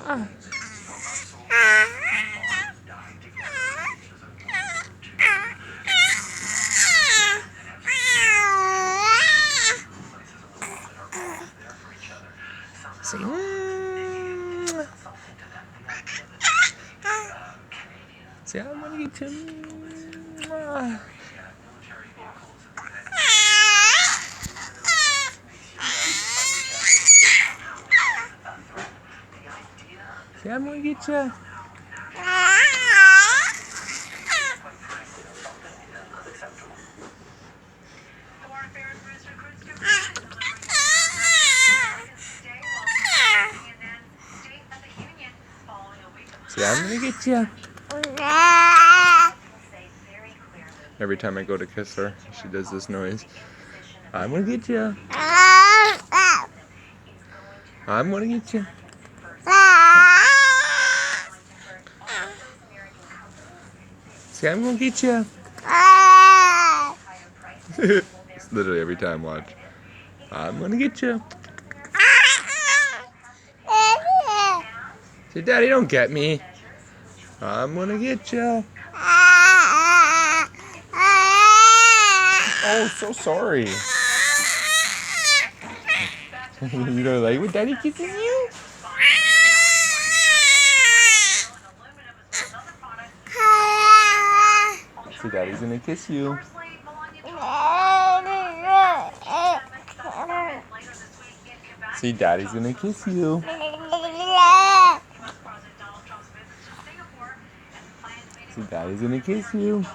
See? See, I'm gonna get you. See, I'm gonna get you. See, I'm gonna get you. Every time I go to kiss her, she does this noise. I'm gonna get you. I'm gonna get you. See, I'm gonna get you. It's literally every time, watch. I'm gonna get you. See, Daddy, don't get me. I'm gonna get you. Oh, so sorry. You don't like when Daddy kisses you? See, Daddy's gonna kiss you. See, Daddy's gonna kiss you. See, Daddy's gonna kiss you.